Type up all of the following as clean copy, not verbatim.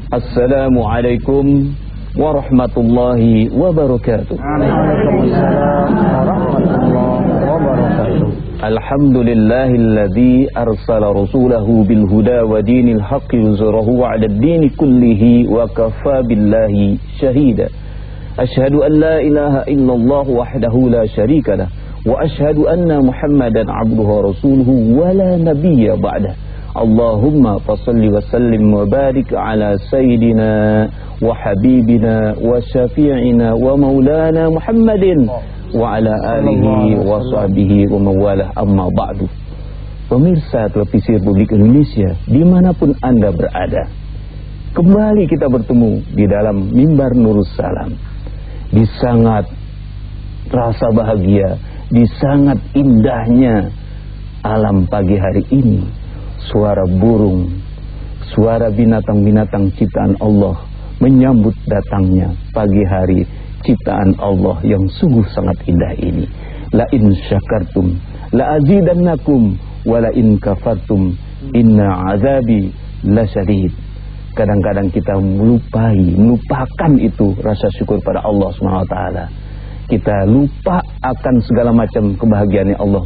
Assalamualaikum warahmatullahi wabarakatuh. Waalaikumsalam warahmatullahi wabarakatuh. Alhamdulillahilladzi arsala rasulahu bil huda wa dinil haqqi yuzhirahu 'ala ad-dini kullihi wa kafa billahi shahida. Asyhadu an la ilaha illallah wahdahu la syarika lah wa asyhadu anna Muhammadan 'abduhu wa rasuluhu wa la nabiyya ba'dah. Allahumma fassalli wa sallim wa barik ala sayyidina wa habibina wa syafi'ina wa maulana Muhammadin wa ala alihi wa sahbihi wa mawalah, amma ba'du. Pemirsa televisi Republik Indonesia dimanapun Anda berada, kembali kita bertemu di dalam mimbar Nurus Salam. Di sangat rasa bahagia, di sangat indahnya alam pagi hari ini, suara burung, suara binatang-binatang ciptaan Allah menyambut datangnya pagi hari ciptaan Allah yang sungguh sangat indah ini. La in syakartum la azidannakum wa la in kafartum inna azabi lasyadid. Kadang-kadang kita melupakan itu rasa syukur pada Allah SWT. Kita lupa akan segala macam kebahagiaan yang Allah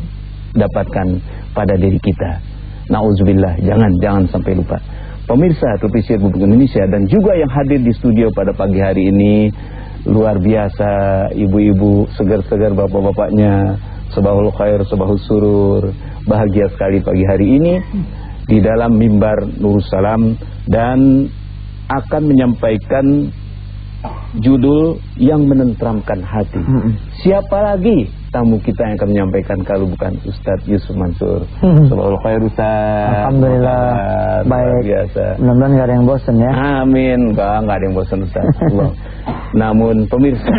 dapatkan pada diri kita. Nauzubillah, jangan sampai lupa. Pemirsa televisi Republik Indonesia dan juga yang hadir di studio pada pagi hari ini, luar biasa, ibu-ibu segar-segar, bapak-bapaknya, sabahul khair, sabahul surur, bahagia sekali pagi hari ini di dalam mimbar Nurus Salam, dan akan menyampaikan judul yang menenteramkan hati. Siapa lagi tamu kita yang akan menyampaikan kalau bukan Ustadz Yusuf Mansur. Sabahul khair Ustadz. Alhamdulillah, baik. Biasa. Mudah-mudahan gak ada yang bosan ya. Amin. Gak ada yang bosan Ustadz. Allah. Namun pemirsa,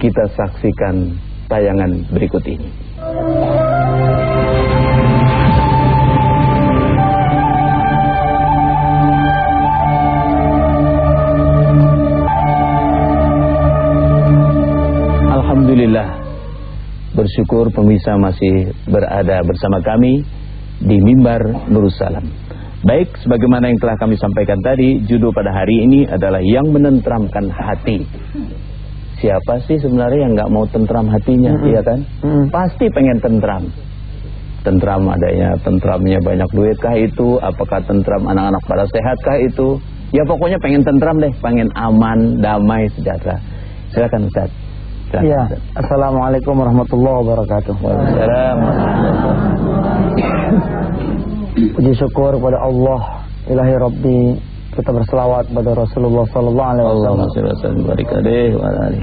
kita saksikan tayangan berikut ini. Alhamdulillah, bersyukur pemirsa masih berada bersama kami di mimbar Nurus Salam. Baik, sebagaimana yang telah kami sampaikan tadi, judul pada hari ini adalah yang menenteramkan hati. Siapa sih sebenarnya yang nggak mau tentram hatinya, iya kan? Pasti pengen tentram. Tentram adanya, tentramnya banyak duitkah itu? Apakah tentram anak-anak pada sehatkah itu? Ya pokoknya pengen tentram deh, pengen aman, damai, sejahtera. Silakan Ustaz. Ya, Assalamualaikum warahmatullahi wabarakatuh. Puji syukur kepada Allah Ilahi Rabbi, kita berselawat pada Rasulullah sallallahu alaihi wasallam.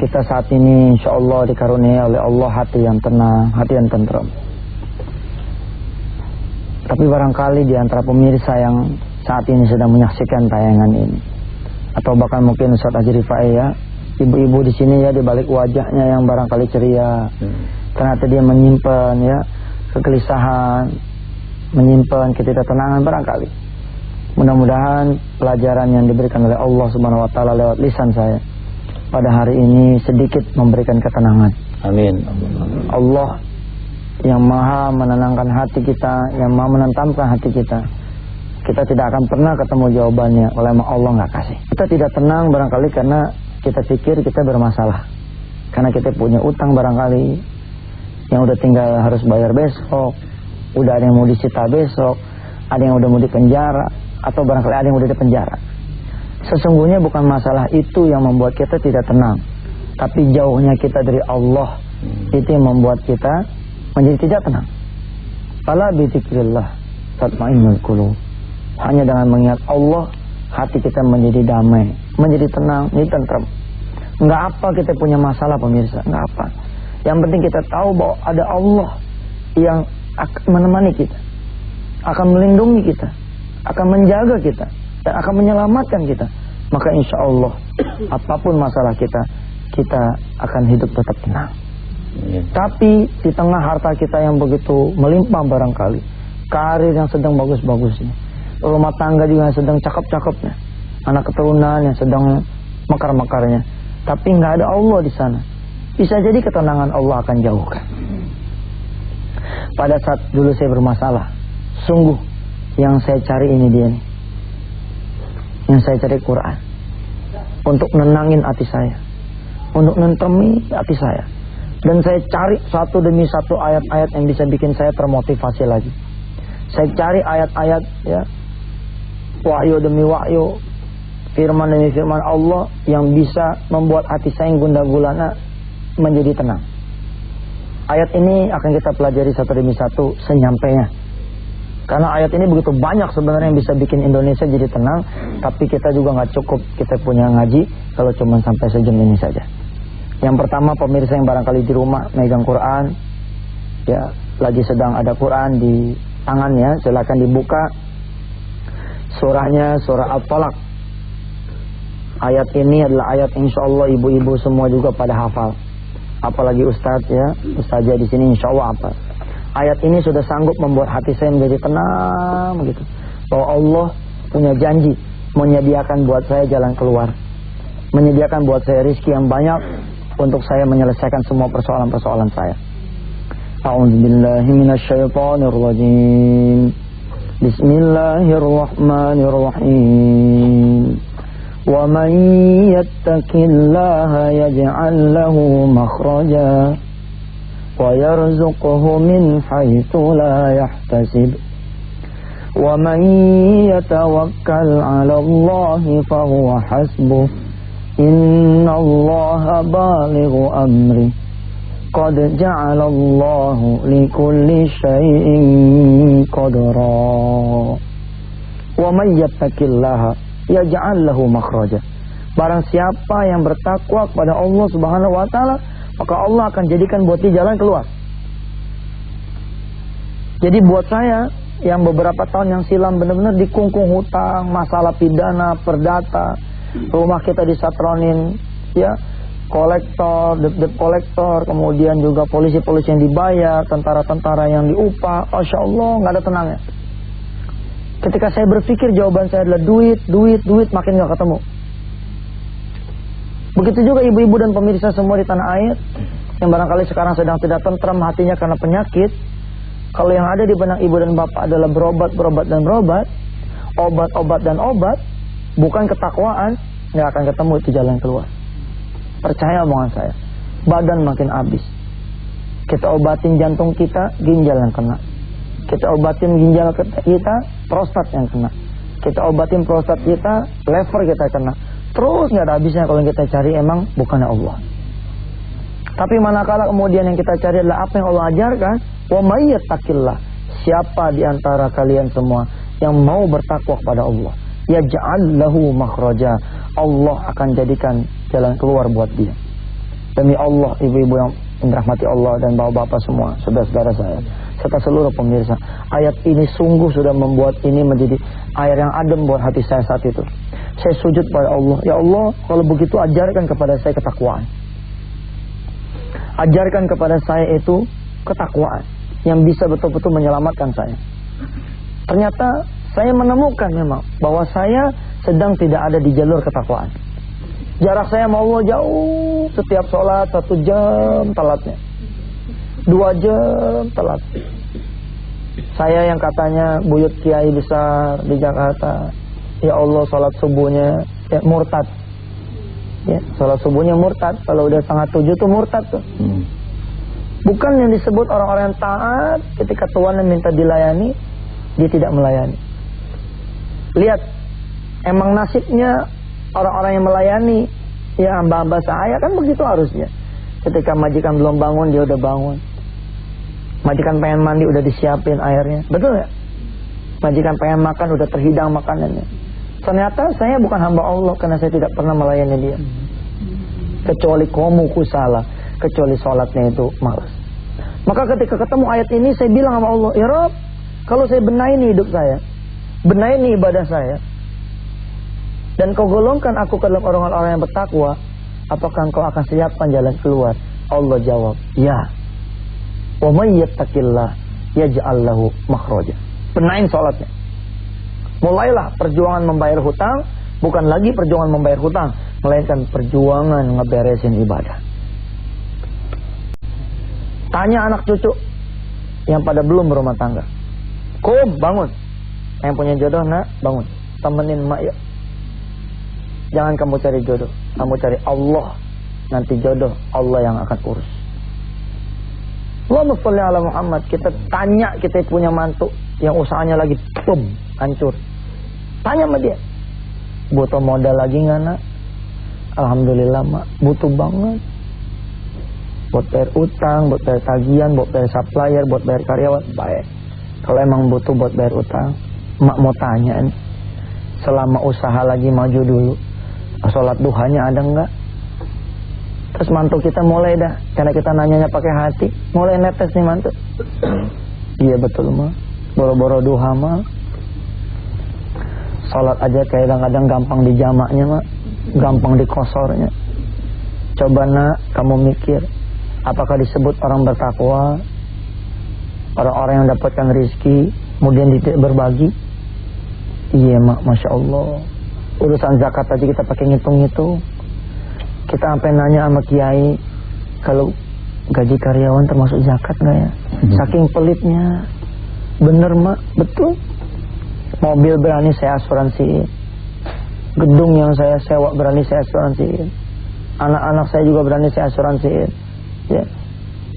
Kita saat ini insyaallah dikaruniai oleh Allah hati yang tenang, hati yang tentram. Tapi barangkali di antara pemirsa yang saat ini sedang menyaksikan tayangan ini, atau bahkan mungkin Ustaz Haji Rifai ya, ibu-ibu di sini ya, di balik wajahnya yang barangkali ceria, ternyata dia menyimpan ya kegelisahan, menyimpan ketidaktenangan barangkali. Mudah-mudahan pelajaran yang diberikan oleh Allah Subhanahu wa taala lewat lisan saya pada hari ini sedikit memberikan ketenangan. Amin. Allah yang maha menenangkan hati kita, yang maha menentamkan hati kita. Kita tidak akan pernah ketemu jawabannya oleh Allah nggak kasih. Kita tidak tenang barangkali karena kita pikir kita bermasalah, karena kita punya utang barangkali yang udah tinggal harus bayar besok, udah ada yang mau disita besok, ada yang udah mau dipenjara, atau barangkali ada yang udah dipenjara. Sesungguhnya bukan masalah itu yang membuat kita tidak tenang, tapi jauhnya kita dari Allah itu yang membuat kita menjadi tidak tenang. Ala bi dzikrillah tatmainnul qulub. Hanya dengan mengingat Allah, hati kita menjadi damai, menjadi tenang, menjadi tentram. Enggak apa kita punya masalah pemirsa, enggak apa. Yang penting kita tahu bahwa ada Allah yang akan menemani kita, akan melindungi kita, akan menjaga kita, dan akan menyelamatkan kita. Maka insya Allah apapun masalah kita, kita akan hidup tetap tenang. Tapi di tengah harta kita yang begitu melimpah barangkali, karir yang sedang bagus-bagusnya, rumah tangga juga yang sedang cakep-cakepnya, anak keturunan yang sedang mekar-mekarnya, tapi nggak ada Allah di sana, bisa jadi ketenangan Allah akan jauhkan. Pada saat dulu saya bermasalah, sungguh yang saya cari ini dia nih. Yang saya cari Quran untuk nenangin hati saya, untuk nentremi hati saya. Dan saya cari satu demi satu ayat-ayat yang bisa bikin saya termotivasi lagi. Saya cari ayat-ayat ya, wahyu demi wahyu, firman demi firman Allah yang bisa membuat hati saya yang gundah gulana menjadi tenang. Ayat ini akan kita pelajari satu demi satu senyampainya. Karena ayat ini begitu banyak sebenarnya yang bisa bikin Indonesia jadi tenang. Tapi kita juga gak cukup kita punya ngaji kalau cuma sampai sejam ini saja. Yang pertama, pemirsa yang barangkali di rumah megang Quran, ya lagi sedang ada Quran di tangannya, silakan dibuka surahnya, surah At-Talaq. Ayat ini adalah ayat insya Allah ibu-ibu semua juga pada hafal. Apalagi ustadz ya, ustazah di sini insya Allah apa. Ayat ini sudah sanggup membuat hati saya menjadi tenang begitu. Bahwa Allah punya janji menyediakan buat saya jalan keluar, menyediakan buat saya rizki yang banyak untuk saya menyelesaikan semua persoalan-persoalan saya. A'udzubillahi minasyaitonirrajim. Bismillahirrahmanirrahim. Wa man yattaqillaha yaj'al lahu makhraja wa yarzuqhu min haitsu la yahtasib. Wa man yatawakkal 'ala Allahi fa huwa hasbuh. Innallaha balighu amri. Qad ja'ala Allahu likulli syai'in qadra. Wa may yattaqillaha yaj'al lahu makhraja. Barang siapa yang bertakwa kepada Allah Subhanahu wa taala, maka Allah akan jadikan buat dia jalan keluar. Jadi buat saya yang beberapa tahun yang silam benar-benar dikungkung hutang, masalah pidana, perdata, rumah kita disatronin, ya, kolektor, debt kolektor, kemudian juga polisi-polisi yang dibayar, tentara-tentara yang diupah, Masya Allah, nggak ada tenangnya. Ketika saya berpikir jawaban saya adalah duit, makin nggak ketemu. Begitu juga ibu-ibu dan pemirsa semua di tanah air yang barangkali sekarang sedang tidak tentram hatinya karena penyakit. Kalau yang ada di benak ibu dan bapak adalah berobat, obat dan obat, bukan ketakwaan, nggak akan ketemu itu jalan keluar. Percaya omongan saya. Badan makin habis. Kita obatin jantung kita, ginjal yang kena. Kita obatin ginjal kita, prostat yang kena. Kita obatin prostat kita, lever kita kena. Terus nggak ada habisnya kalau kita cari emang bukannya Allah. Tapi manakala kemudian yang kita cari adalah apa yang Allah ajarkan, wa may yattaqillah. Siapa di antara kalian semua yang mau bertakwa kepada Allah, yaj'al lahu makhraja. Allah akan jadikan jalan keluar buat dia. Demi Allah, ibu-ibu yang dirahmati Allah dan bapak-bapak semua, saudara-saudara saya, serta seluruh pemirsa, ayat ini sungguh sudah membuat ini menjadi air yang adem buat hati saya saat itu. Saya sujud pada Allah, ya Allah, kalau begitu ajarkan kepada saya ketakwaan. Ajarkan kepada saya itu ketakwaan yang bisa betul-betul menyelamatkan saya. Ternyata saya menemukan memang bahwa saya sedang tidak ada di jalur ketakwaan. Jarak saya sama Allah jauh. Setiap sholat 1 jam telatnya, 2 jam telat. Saya yang katanya buyut kiai besar di Jakarta, ya Allah sholat subuhnya ya, murtad. Ya, sholat subuhnya murtad. Kalau udah 6:30 tuh murtad tuh. Bukan yang disebut orang-orang yang taat, ketika Tuhan minta dilayani, dia tidak melayani. Lihat, emang nasibnya orang-orang yang melayani, ya hamba-hamba saya kan begitu harusnya. Ketika majikan belum bangun, dia udah bangun. Majikan pengen mandi, udah disiapin airnya. Betul gak? Majikan pengen makan, udah terhidang makanannya. Ternyata saya bukan hamba Allah karena saya tidak pernah melayani dia. Kecuali komuku salah, kecuali sholatnya itu malas. Maka ketika ketemu ayat ini, saya bilang sama Allah, ya Rabb, kalau saya benahi hidup saya, benahi ibadah saya, dan kau golongkan aku ke dalam orang-orang yang bertakwa, apakah engkau akan siapkan jalan keluar? Allah jawab, ya. Wa may yattaqillah yaj'al lahu makhraja. Benahin salatnya. Mulailah perjuangan membayar hutang, bukan lagi perjuangan membayar hutang, melainkan perjuangan ngeberesin ibadah. Tanya anak cucu yang pada belum berumah tangga. Kum, bangun. Yang punya jodoh nak, bangun. Temenin mak yuk. Jangan kamu cari jodoh, kamu cari Allah. Nanti jodoh Allah yang akan urus. Allahumma sholli ala Muhammad. Kita tanya, kita punya mantu yang usahanya lagi hancur. Tanya sama dia, butuh modal lagi nggak nak? Alhamdulillah mak, butuh banget. Buat bayar utang, buat bayar tagihan, buat bayar supplier, buat bayar karyawan. Baik. Kalau emang butuh buat bayar utang, mak mau tanya nih, selama usaha lagi maju dulu, sholat duhanya ada nggak? Terus mantu kita mulai dah, karena kita nanyanya pakai hati, mulai netes nih mantu. Iya betul mah, boro-boro duha mah. Sholat aja kadang-kadang gampang dijamaknya mah, gampang dikosornya. Coba nak, kamu mikir, apakah disebut orang bertakwa, orang-orang yang dapatkan rezeki, kemudian tidak berbagi? Iya mak, masya Allah. Urusan zakat tadi kita pakai ngitung-ngitung. Kita sampai nanya sama kiai, kalau gaji karyawan termasuk zakat nggak ya? Saking pelitnya. Bener mak, betul. Mobil berani saya asuransiin, gedung yang saya sewa berani saya asuransiin, anak-anak saya juga berani saya asuransiin, ya.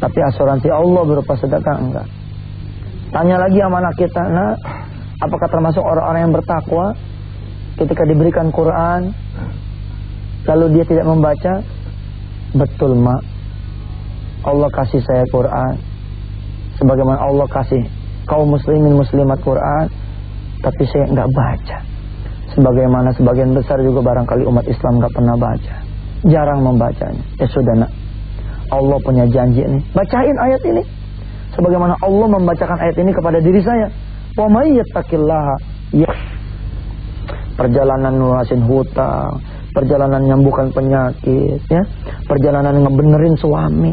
Tapi asuransi Allah berupa sedekah enggak. Tanya lagi sama anak kita, nah, apakah termasuk orang-orang yang bertakwa? Ketika diberikan Quran, lalu dia tidak membaca. Betul mak, Allah kasih saya Quran, sebagaimana Allah kasih kaum muslimin muslimat Quran, tapi saya nggak baca. Sebagaimana sebagian besar juga barangkali umat Islam nggak pernah baca, jarang membacanya. Ya sudah nak, Allah punya janji nih, bacain ayat ini. Sebagaimana Allah membacakan ayat ini kepada diri saya. Wa may yattaqillaha, ya. Perjalanan lunasin hutang, perjalanan nyembuhkan penyakit, ya. Perjalanan ngebenerin suami,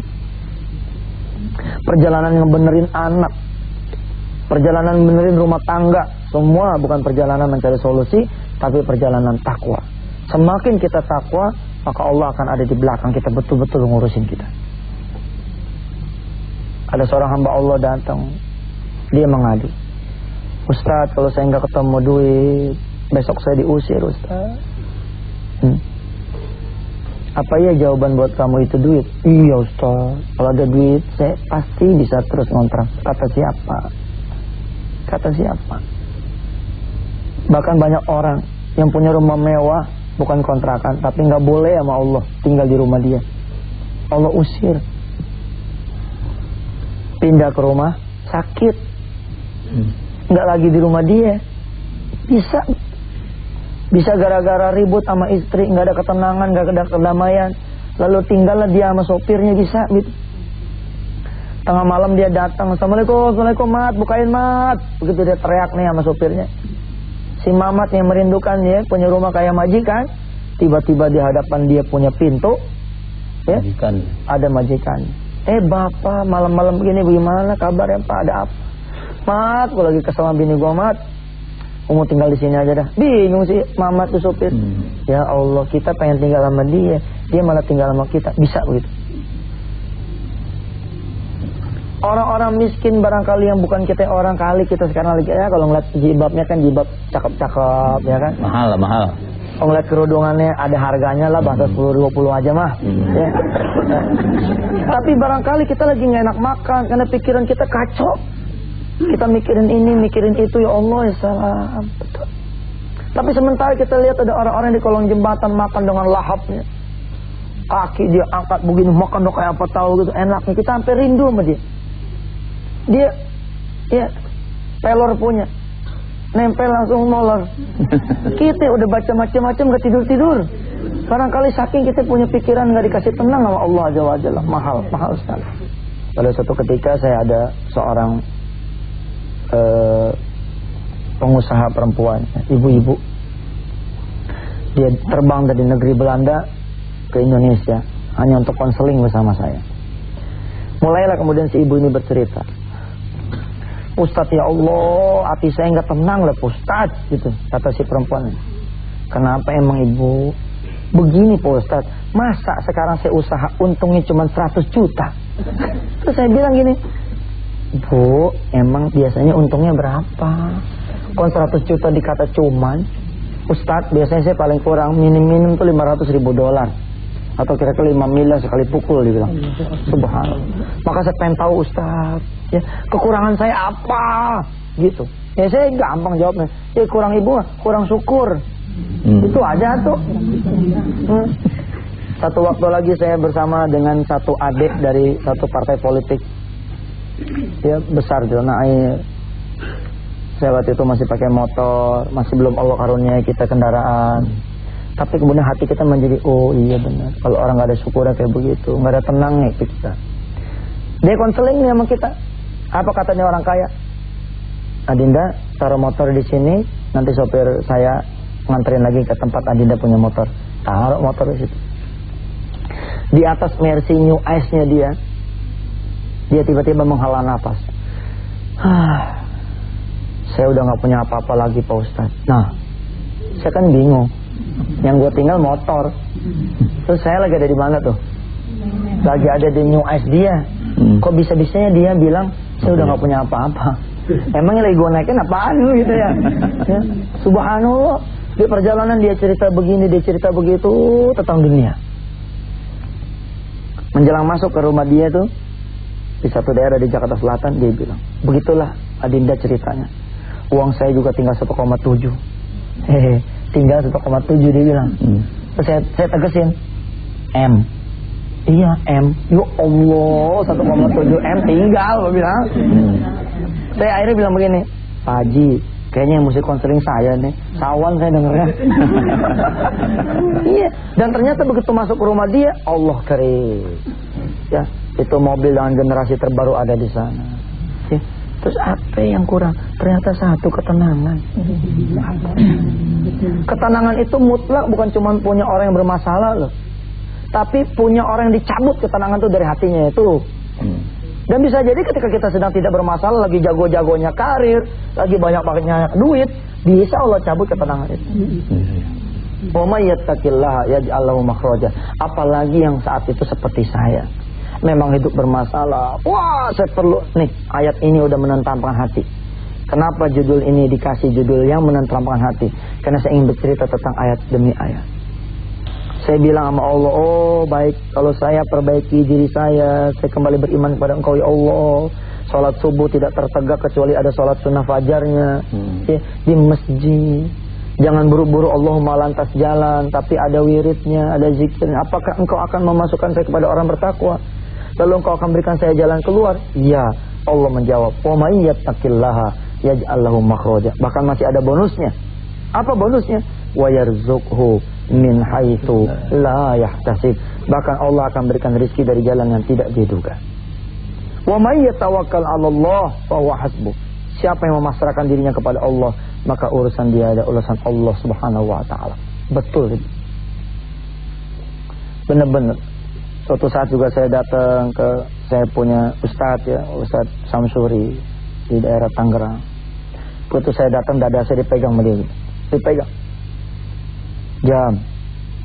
perjalanan ngebenerin anak, perjalanan benerin rumah tangga. Semua bukan perjalanan mencari solusi, tapi perjalanan takwa. Semakin kita takwa, maka Allah akan ada di belakang kita, betul-betul ngurusin kita. Ada seorang hamba Allah datang, dia mengadu, Ustaz, kalau saya nggak ketemu duit, besok saya diusir Ustaz. Apa ya jawaban buat kamu itu duit? Iya Ustaz, kalau ada duit saya pasti bisa terus ngontrak. Kata siapa? Kata siapa? Bahkan banyak orang yang punya rumah mewah, bukan kontrakan, tapi nggak boleh sama Allah tinggal di rumah dia. Allah usir. Pindah ke rumah sakit, nggak lagi di rumah dia. Bisa gara-gara ribut sama istri, nggak ada ketenangan, nggak ada kedamaian, lalu tinggallah dia sama sopirnya, bisa gitu. Tengah malam dia datang, Assalamualaikum mat, bukain mat. Begitu dia teriak nih sama sopirnya, si mamat yang merindukan ya punya rumah kayak majikan, tiba-tiba di hadapan dia punya pintu, ya, majikan. Ada majikan. Bapak, malam-malam begini bagaimana kabar ya Pak? Ada apa? Mat, gue lagi kesel sama bini gue mat, mau tinggal di sini aja dah. Bingung sih mamat tuh sopir. Ya Allah, kita pengen tinggal sama dia, dia malah tinggal sama kita. Bisa begitu? Orang-orang miskin barangkali yang bukan kita orang kali, kita sekarang lagi ya kalau ngeliat jilbabnya kan jilbab cakep-cakep ya kan. Mahal. Kalau ngeliat kerudungannya ada harganya lah, bahasa 10-20 aja mah. Ya. Tapi barangkali kita lagi nggak enak makan karena pikiran kita kacau. Kita mikirin ini, mikirin itu, ya Allah ya salam. Betul. Tapi sementara kita lihat ada orang-orang di kolong jembatan makan dengan lahapnya. Kaki dia angkat begini, makan dong kayak apa tahu gitu, enaknya. Kita sampai rindu sama dia. Dia, ya, pelor punya, nempel langsung molor. Kita udah baca macam-macam gak tidur-tidur. Barangkali saking kita punya pikiran gak dikasih tenang sama Allah Azza wa Jalla. Mahal sekali. Pada suatu ketika saya ada seorang pengusaha perempuan, ibu-ibu. Dia terbang dari negeri Belanda ke Indonesia hanya untuk konseling bersama saya. Mulailah kemudian si ibu ini bercerita, Ustadz ya Allah, hati saya nggak tenang lah Ustadz, gitu kata si perempuan. Kenapa emang ibu? Begini Pak Ustadz, masa sekarang saya usaha untungnya cuma 100 juta? Terus saya bilang gini, Bu, emang biasanya untungnya berapa? Kon 100 juta dikata cuman, Ustadz, biasanya saya paling kurang minim tuh $500.000 atau kira-kira 5 miliar sekali pukul, dia bilang. Subhanallah. Maka saya pengen tahu Ustadz, ya, kekurangan saya apa gitu. Ya saya gampang jawabnya, ya kurang ibu, kurang syukur. Itu aja tuh. Satu waktu lagi saya bersama dengan satu adik dari satu partai politik, dia besar zona air. Saya waktu itu masih pakai motor, masih belum Allah karuniai kita kendaraan. Tapi kemudian hati kita menjadi, oh iya benar, kalau orang nggak ada syukurnya kayak begitu, nggak ada tenangnya kita. Dia konseling nih sama kita. Apa katanya orang kaya? Adinda taruh motor di sini, nanti sopir saya nganterin lagi ke tempat Adinda punya motor. Taruh motor di situ. Di atas Mercy New Ice-nya dia tiba-tiba menghela nafas. Saya udah nggak punya apa-apa lagi Pak Ustadz. Nah, saya kan bingung. Yang gue tinggal motor. Terus saya lagi ada di mana tuh? Lagi ada di New Ice dia. Kok bisa-bisanya dia bilang saya udah nggak punya apa-apa? Emangnya lagi gue naikin apaan gitu ya? Ya. Subhanallah. Di perjalanan dia cerita begini, dia cerita begitu tentang dunia. Menjelang masuk ke rumah dia tuh, di satu daerah di Jakarta Selatan, dia bilang, begitulah Adinda ceritanya. Uang saya juga tinggal 1,7. Tinggal 1,7 dia bilang. Terus saya tegesin, M. Iya M. Ya Allah, 1,7 M tinggal, gue bilang. Saya akhirnya bilang begini, Pak Haji, kayaknya yang mesti konseling saya nih. Sawan saya dengernya. Iya. Dan ternyata begitu masuk ke rumah dia, Allah karim. Ya, itu mobil dengan generasi terbaru ada di sana. Ya. Terus apa yang kurang? Ternyata satu, ketenangan. Ketenangan itu mutlak, bukan cuma punya orang yang bermasalah loh, tapi punya orang yang dicabut ketenangan itu dari hatinya itu. Dan bisa jadi ketika kita sedang tidak bermasalah, lagi jago-jagonya karir, lagi banyak-banyaknya duit, bisa Allah cabut ketenangan itu. Wa may yattaqillaha yaj'al lahu makhraja. Apalagi yang saat itu seperti saya, memang hidup bermasalah. Wah, saya perlu nih, ayat ini udah menenteramkan hati. Kenapa judul ini dikasih judul yang menenteramkan hati? Karena saya ingin bercerita tentang ayat demi ayat. Saya bilang sama Allah, oh baik, kalau saya perbaiki diri saya kembali beriman kepada Engkau ya Allah. Salat subuh tidak tertegak kecuali ada salat sunnah fajarnya ya, di masjid. Jangan buru-buru Allahumma lantas jalan, tapi ada wiridnya, ada zikirnya. Apakah Engkau akan memasukkan saya kepada orang bertakwa? Lalu Engkau akan berikan saya jalan keluar? Iya. Allah menjawab, wa may yattaqillaha yaj'al lahu makhraja. Bahkan masih ada bonusnya. Apa bonusnya? Wa yarzuqhu min haitsu la yahtasib. Bahkan Allah akan berikan rezeki dari jalan yang tidak diduga. Wa may yatawakkal 'alallah fa huwa hasbuh. Siapa yang memasrahkan dirinya kepada Allah, maka urusan dia ada urusan Allah Subhanahu wa taala. Betul. Benar-benar. Suatu saat juga saya datang ke, saya punya Ustadz ya, Ustadz Samsuri di daerah Tangerang. Begitu saya datang, dada saya dipegang sama dia. Dipegang. Jam,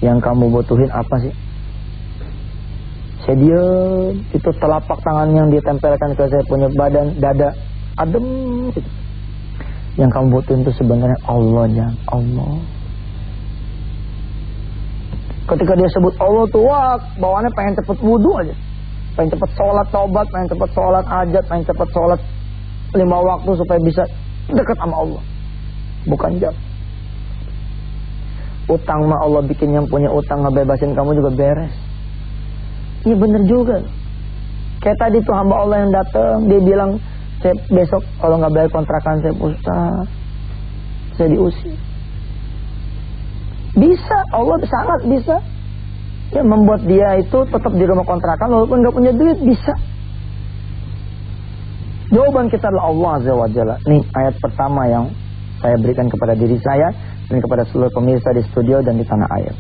yang kamu butuhin apa sih? Saya diam, itu telapak tangan yang ditempelkan ke saya punya badan, dada, adem gitu. Yang kamu butuhin itu sebenarnya Allah, Jam, Allah. Ketika dia sebut Allah tuh, wah, bawaannya pengen cepet wudu aja. Pengen cepet sholat taubat, pengen cepet sholat hajat, pengen cepet sholat 5 waktu supaya bisa dekat sama Allah. Bukan Jam. Utang mah Allah bikin yang punya utang ngebebasin kamu juga beres. Iya bener juga. Kayak tadi tuh hamba Allah yang datang, dia bilang, saya besok kalau nggak bayar kontrakan saya Ustaz, saya diusir. Bisa, Allah sangat bisa. Ya membuat dia itu tetap di rumah kontrakan walaupun nggak punya duit, bisa. Jawaban kita adalah Allah Azza wa Jalla. Nih ayat pertama yang saya berikan kepada diri saya dan kepada seluruh pemirsa di studio dan di tanah air.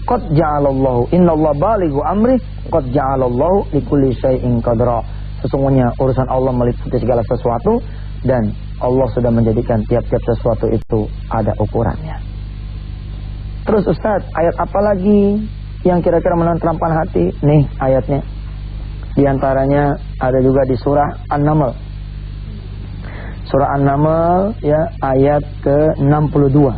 Qad ja'alallahu, innallaha balighu amri, qad ja'alallahu likulli syai'in qadra. Sesungguhnya urusan Allah meliputi segala sesuatu dan Allah sudah menjadikan tiap-tiap sesuatu itu ada ukurannya. Terus Ustaz, ayat apa lagi yang kira-kira menenteramkan hati? Nih ayatnya. Di antaranya ada juga di surah An-Naml. Surah An-Naml ya, ayat ke-62.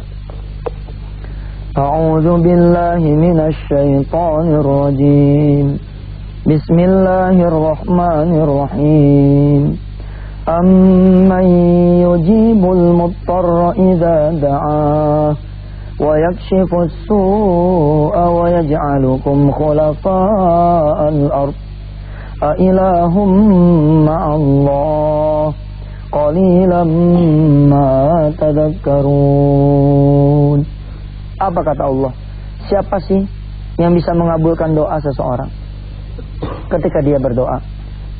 A'udzu billahi minasy syaithanir rajim. Bismillahirrahmanirrahim. Amman yujibul muttarra idza da'ah wa yakshifus su'a wa yaj'alukum khulafa'al ard. A ilahum ma'allah qalilan ma tadhakkarun. Apa kata Allah? Siapa sih yang bisa mengabulkan doa seseorang ketika dia berdoa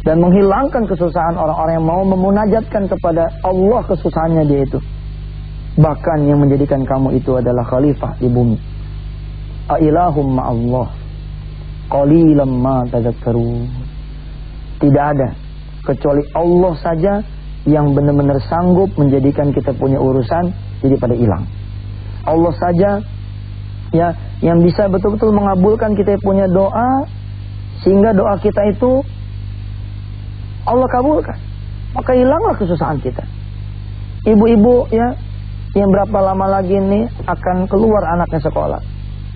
dan menghilangkan kesusahan orang-orang yang mau memunajatkan kepada Allah kesusahannya dia itu? Bahkan yang menjadikan kamu itu adalah khalifah di bumi. A ilahum ma'allah qalilan ma tadhakkarun. Tidak ada kecuali Allah saja yang benar-benar sanggup menjadikan kita punya urusan jadi pada hilang. Allah saja ya yang bisa betul-betul mengabulkan kita punya doa sehingga doa kita itu Allah kabulkan. Maka hilanglah kesusahan kita. Ibu-ibu ya yang berapa lama lagi ini akan keluar anaknya sekolah.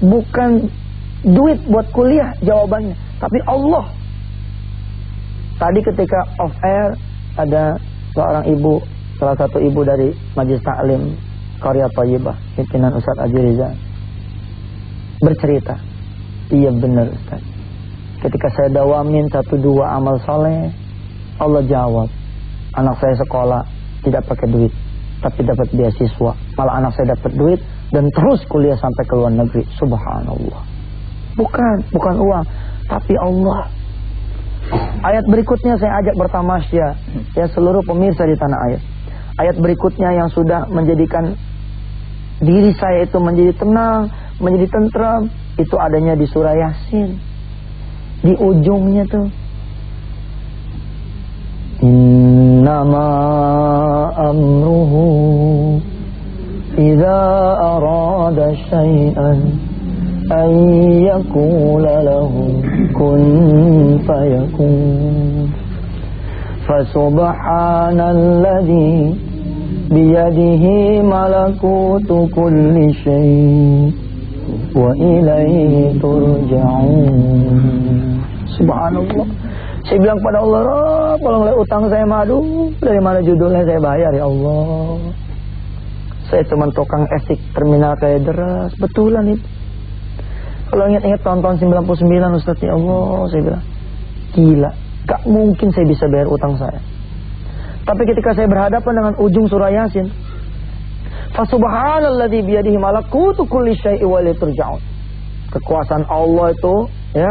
Bukan duit buat kuliah jawabannya, tapi Allah. Tadi ketika off air ada seorang ibu, salah satu ibu dari Majelis Ta'lim Qarya Thayyibah, pimpinan Ustaz Haji Riza, bercerita, iya benar Ustaz, ketika saya dawamin 1-2 amal soleh, Allah jawab, anak saya sekolah tidak pakai duit, tapi dapat beasiswa, malah anak saya dapat duit dan terus kuliah sampai ke luar negeri. Subhanallah. Bukan uang, tapi Allah. Ayat berikutnya saya ajak bertamasya ya seluruh pemirsa di tanah air. Ayat berikutnya yang sudah menjadikan diri saya itu menjadi tenang, menjadi tentram, itu adanya di surah Yasin. Di ujungnya tuh, innama amruhu idza arada syai'an ay yaqula lahu kun fayakun. Fasubhanalladzi biyadihi malakutu kulli syai' wa ilaihi turja'un. Subhanallah. Saya bilang pada Allah, Rabb, kalau ngeliat utang saya madu, dari mana judulnya saya bayar ya Allah. Saya cuma tukang esik terminal kayak deras. Betulan itu. Kalau ingat-ingat tahun-tahun 99 Ustaz, ya Allah, saya bilang gila, gak mungkin saya bisa bayar utang saya. Tapi ketika saya berhadapan dengan ujung surah Yasin, Fasubhanalladzi biyadihi malakutu kulli syai'in wa ilaihi turja'un. Kekuasaan Allah itu ya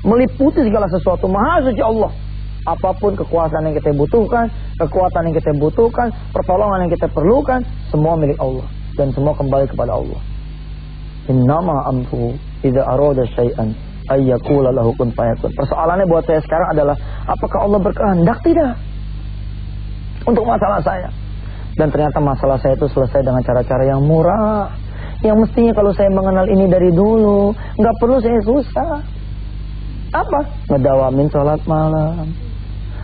meliputi segala sesuatu. Maha suci Allah. Apapun kekuasaan yang kita butuhkan, kekuatan yang kita butuhkan, pertolongan yang kita perlukan, semua milik Allah dan semua kembali kepada Allah. Innama amruhu idza arada syai'an ay yaqula lahu kun fayakun. Persoalannya buat saya sekarang adalah apakah Allah berkehendak tidak untuk masalah saya? Dan ternyata masalah saya itu selesai dengan cara-cara yang murah, yang mestinya kalau saya mengenal ini dari dulu nggak perlu saya susah. Apa? Ngedawamin sholat malam,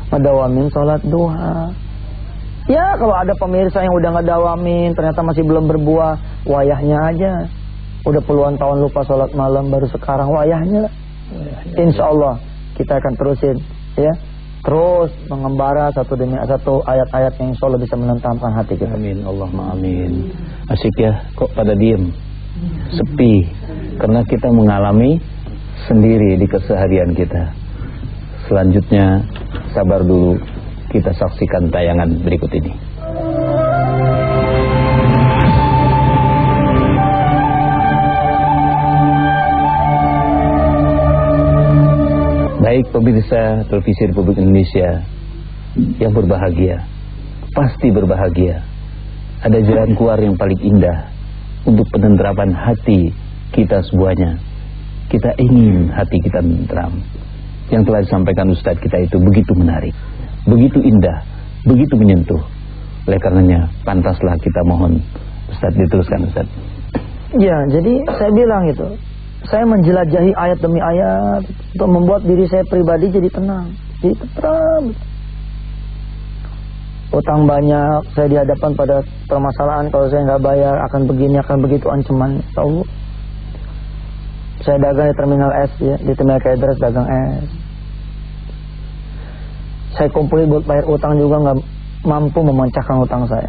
ngedawamin sholat duha. Ya kalau ada pemirsa yang udah ngedawamin ternyata masih belum berbuah, wayahnya aja. Udah puluhan tahun lupa sholat malam, baru sekarang wayahnya. Insya Allah kita akan terusin ya, terus mengembara satu demi satu ayat-ayat yang insya Allah bisa menentamkan hati kita. Amin, Allahumma amin. Asyik ya, kok pada diem, sepi, karena kita mengalami sendiri di keseharian kita. Selanjutnya sabar dulu, kita saksikan tayangan berikut ini. Baik pemirsa televisi Republik Indonesia yang berbahagia, pasti berbahagia. Ada jalan keluar yang paling indah untuk penentraman hati kita semuanya. Kita ingin hati kita tentram. Yang telah disampaikan Ustadz kita itu begitu menarik, begitu indah, begitu menyentuh. Oleh karenanya pantaslah kita mohon Ustadz diteruskan Ustadz. Ya, jadi saya bilang itu, saya menjelajahi ayat demi ayat untuk membuat diri saya pribadi jadi tenang, jadi tentram. utang banyak, saya dihadapkan pada permasalahan kalau saya nggak bayar akan begini akan begitu ancaman. Tahu? Saya dagang di terminal S ya, di terminal Kaideres dagang es. Saya kumpulin buat bayar utang juga nggak mampu memecahkan utang saya.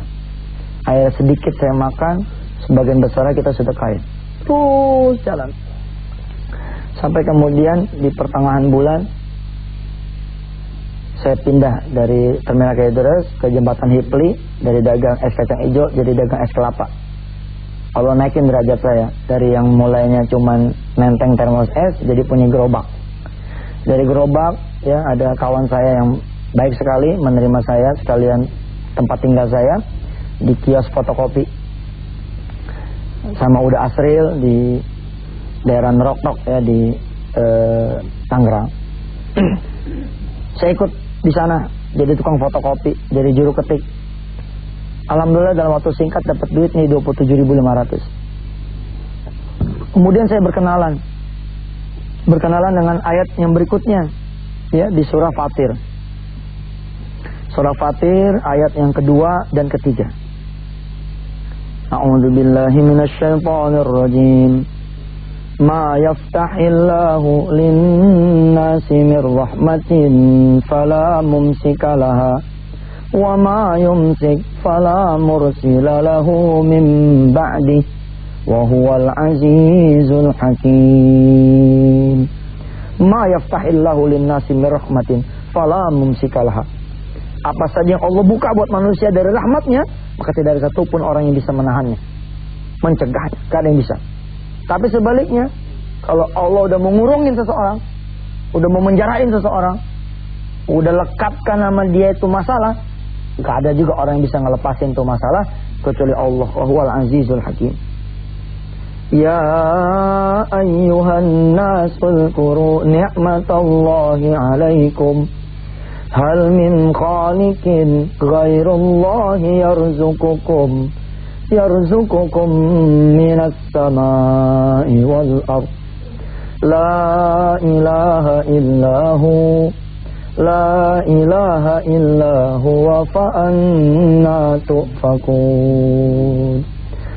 Akhirnya sedikit saya makan, sebagian besar kita sedekahin. Terus jalan. Sampai kemudian di pertengahan bulan saya pindah dari terminal Kaideres ke jembatan Hipli, dari dagang es kacang hijau jadi dagang es kelapa. Allah naikin derajat saya dari yang mulainya cuman nenteng termos es jadi punya gerobak. Dari gerobak ya ada kawan saya yang baik sekali menerima saya sekalian tempat tinggal saya di kios fotokopi sama Uda Asril di daerah Neroktok ya di Tangerang. Saya ikut di sana jadi tukang fotokopi, jadi juru ketik. Alhamdulillah dalam waktu singkat dapat duit nih 27.500. Kemudian saya berkenalan dengan ayat yang berikutnya ya di surah Fatir. Surah Fatir ayat yang kedua dan ketiga. A'udzubillahi minasyaitonir rajim. Ma yaftahillahu lin-nasi mir rahmatin fala mumsikalaha wa ma yumsik fala mursila lahu min ba'di wa huwal azizul hakim. Ma yaftahillahu lin-nasi mir rahmatin fala mumsikalaha. Apa saja yang Allah buka buat manusia dari rahmatnya, maka tidak ada satupun orang yang bisa menahannya, mencegahnya, tidak ada yang bisa. Tapi sebaliknya, kalau Allah udah mengurungin seseorang, udah memenjarain seseorang, udah lekatkan nama dia itu masalah, gak ada juga orang yang bisa ngelepasin itu masalah kecuali Allah. Wahwal azizul hakim. Ya ayyuhan nasul kuru ni'matallahi alaikum hal min khaliqin ghairullahi yarzuqukum minas samai wal ard la ilaha illahu wa fa'anna tu'fakun.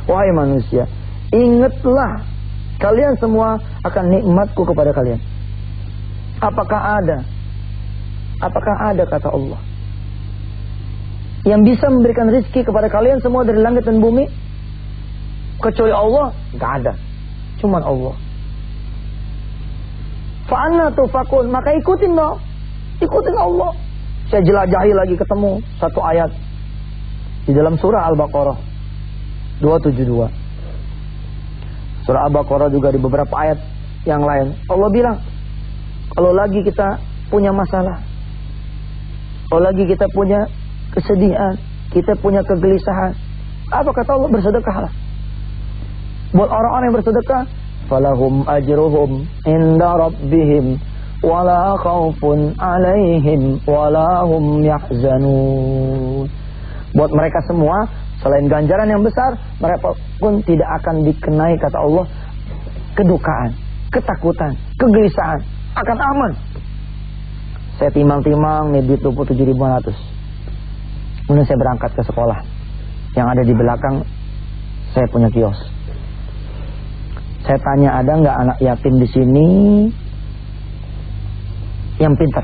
Wahai manusia, ingatlah kalian semua akan nikmatku kepada kalian. Apakah ada kata Allah yang bisa memberikan rezeki kepada kalian semua dari langit dan bumi kecuali Allah? Gak ada, cuman Allah. Fa'anna tufakun, maka ikutin dong, ikutin Allah. Saya jelajahi lagi ketemu satu ayat di dalam surah Al-Baqarah 272. Surah Al-Baqarah juga di beberapa ayat yang lain Allah bilang kalau lagi kita punya masalah, kalau lagi kita punya kesedihan, kita punya kegelisahan, apa kata Allah? Bersedekahlah. Buat orang-orang yang bersedekah, falahum ajruhum inda rabbihim wala khaufun alaihim wala hum yahzanun. Buat mereka semua selain ganjaran yang besar, mereka pun tidak akan dikenai kata Allah kedukaan, ketakutan, kegelisahan, akan aman. Saya timang-timang nih duit 27.500. Kemudian saya berangkat ke sekolah yang ada di belakang saya punya kios. Saya tanya, ada nggak anak yatim di sini yang pintar?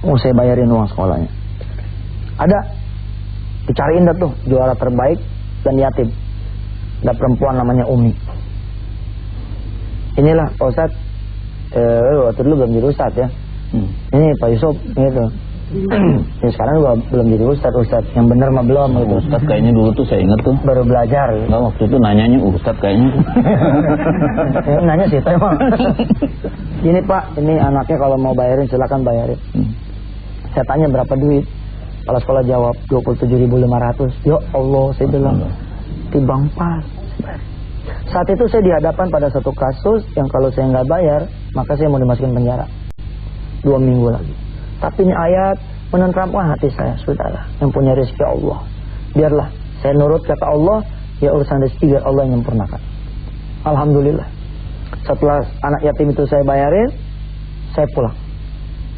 Oh, saya bayarin uang sekolahnya. Ada, dicariin dah tuh juara terbaik dan yatim. Ada perempuan namanya Umi. Inilah Pak Ustadz, waktu dulu belum jadi Ustadz ya. Ini Pak Yusuf gitu. Ya, sekarang juga belum jadi Ustadz yang benar mah belum gitu. Ustadz kayaknya dulu tuh saya ingat tuh baru belajar gitu. Nggak, waktu itu nanyanya Ustadz kayaknya nanya sih emang. Gini Pak, ini anaknya kalau mau bayarin silakan bayarin. Saya tanya berapa duit, kepala sekolah jawab 27.500. Ya Allah, saya bilang timbang pas. Saat itu saya dihadapan pada satu kasus yang kalau saya nggak bayar maka saya mau dimasukin penjara 2 minggu lagi. Tapi ini ayat menenteramkan hati saya, saudara, yang punya rezeki Allah. Biarlah saya nurut kata Allah, ya urusan rezeki biar Allah yang menyempurnakan. Alhamdulillah. Setelah anak yatim itu saya bayarin, saya pulang.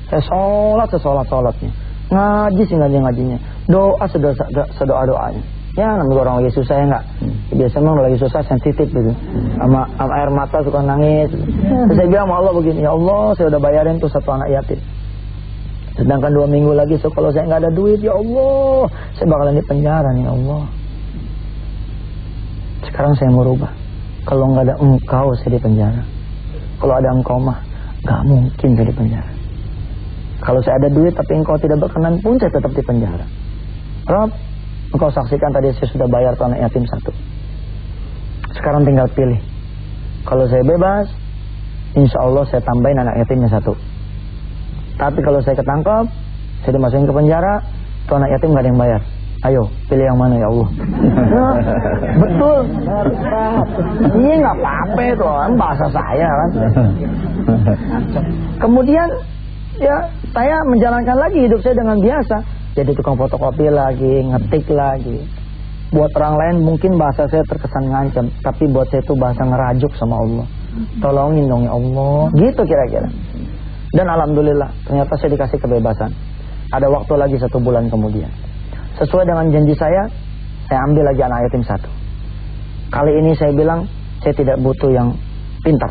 Saya sholatnya. Ngaji sih ngajinya. Doa sedoa-doanya. Ya namanya orang lagi susah ya enggak. Biasanya orang lagi susah sensitif gitu. Sama air mata suka nangis. Terus saya bilang sama Allah begini, ya Allah saya udah bayarin tuh 1 anak yatim. Sedangkan 2 minggu lagi kalau saya nggak ada duit, ya Allah saya bakalan di penjara nih, ya Allah. Sekarang saya mau rubah. Kalau nggak ada engkau saya di penjara. Kalau ada engkau mah nggak mungkin saya di penjara. Kalau saya ada duit tapi engkau tidak berkenan pun saya tetap di penjara. Rob, engkau saksikan tadi saya sudah bayar tuh anak yatim 1. Sekarang tinggal pilih. Kalau saya bebas, insya Allah saya tambahin anak yatimnya 1. Tapi kalau saya ketangkap, saya dimasukin ke penjara, tuh anak yatim nggak ada yang bayar. Ayo, pilih yang mana ya Allah. Nah, betul. Ini nggak apa-apa itu kan bahasa saya kan. Kemudian ya saya menjalankan lagi hidup saya dengan biasa. Jadi tukang fotokopi lagi, ngetik lagi. Buat orang lain mungkin bahasa saya terkesan ngancam, tapi buat saya itu bahasa ngerajuk sama Allah. Tolongin dong ya Allah. Gitu kira-kira. Dan alhamdulillah ternyata saya dikasih kebebasan. Ada waktu lagi 1 bulan kemudian. Sesuai dengan janji saya ambil lagi anak yatim 1. Kali ini saya bilang saya tidak butuh yang pintar.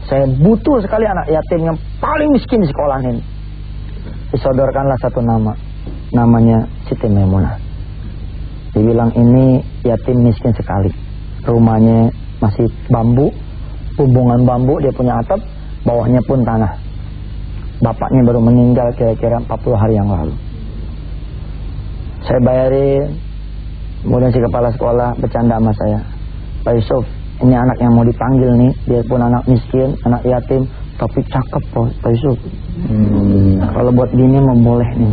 Saya butuh sekali anak yatim yang paling miskin di sekolah ini. Disodorkanlah 1 nama. Namanya Siti Maimunah. Dibilang ini yatim miskin sekali. Rumahnya masih bambu, hubungan bambu, dia punya atap, bawahnya pun tanah. Bapaknya baru meninggal kira-kira 40 hari yang lalu. Saya bayarin. Kemudian si kepala sekolah bercanda sama saya, Pak Yusuf, ini anak yang mau dipanggil nih, dia pun anak miskin, anak yatim, tapi cakep Pak Yusuf. Kalau buat gini mah boleh nih.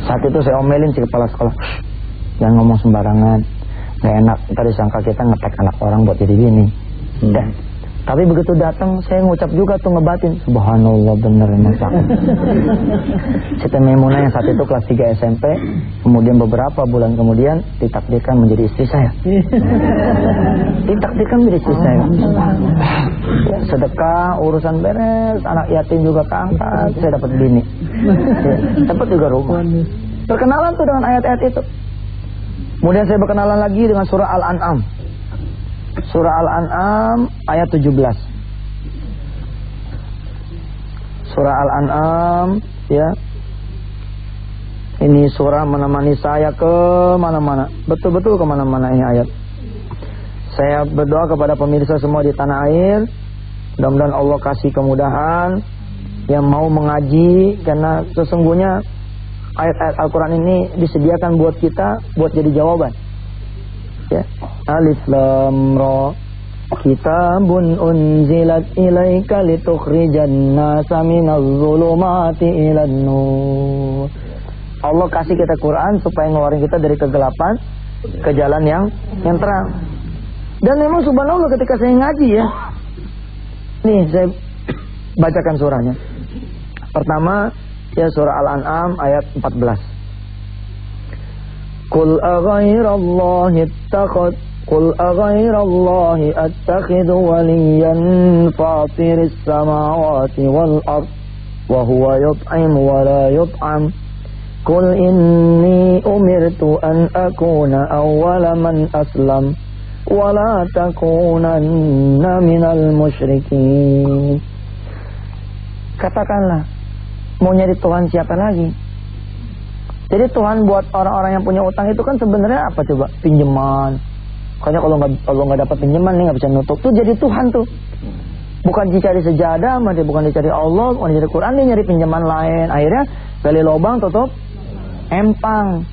Saat itu saya omelin si kepala sekolah, jangan ngomong sembarangan, gak enak, ntar disangka kita ngetek anak orang buat jadi gini. Tapi begitu datang saya ngucap juga tuh ngebatin, subhanallah bener emang cakep. Siti Maimunah yang saat itu kelas 3 SMP, kemudian beberapa bulan kemudian ditakdirkan menjadi istri saya. Ditakdirkan menjadi istri saya. Sedekah, urusan beres, anak yatim juga keangkat, saya dapat bini. Dapat juga rumah. Perkenalan tuh dengan ayat-ayat itu. Kemudian saya berkenalan lagi dengan surah Al-An'am. Surah Al-An'am ayat 17. Surah Al-An'am ya. Ini surah menemani saya ke mana-mana. Betul-betul ke mana-mana ini ayat. Saya berdoa kepada pemirsa semua di tanah air, mudah-mudahan Allah kasih kemudahan yang mau mengaji, karena sesungguhnya ayat-ayat Al-Quran ini disediakan buat kita buat jadi jawaban. Ya. Alif Lam Ra, kitabun unzilat ilaika litukhrijan nasa minaz zulumati ilan nur. Allah kasih kita Quran supaya ngeluarin kita dari kegelapan ke jalan yang terang. Dan memang subhanallah ketika saya ngaji ya, nih saya bacakan surahnya. Pertama ya surah Al-An'am ayat 14. Qul aghairallahi attakhidhu waliyan fatiris samawati wal ard wa huwa yut'im wa la yut'am. Qul inni umirtu an akuna awwala man aslam wa la takunanna minal musyrikin. Katakanlah, mau nyari Tuhan siapa lagi? Jadi Tuhan buat orang-orang yang punya utang itu kan sebenarnya apa coba? Pinjaman. Makanya kalau nggak dapat pinjaman nih nggak bisa nutup. Tuh jadi Tuhan tuh. Bukan dicari sejadah, bukan dicari Allah, bukan dicari Quran, dia nyari pinjaman lain. Akhirnya gali lubang tutup empang.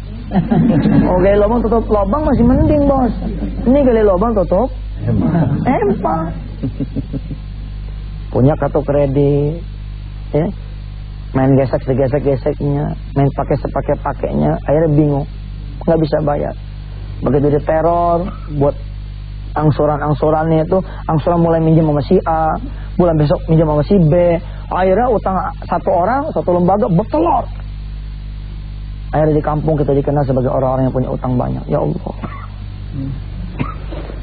Oh gali lubang tutup lubang masih mending bos. Ini gali lubang tutup empang. Punya kartu kredit, ya. Main gesek-geseknya, main pakai sepake-pakainya, akhirnya bingung, nggak bisa bayar. Begitu diteror, buat angsuran-angsurannya itu, angsuran mulai minjem sama si A, bulan besok minjem sama si B, akhirnya utang satu orang, satu lembaga bertelur. Akhirnya di kampung kita dikenal sebagai orang-orang yang punya utang banyak. Ya Allah.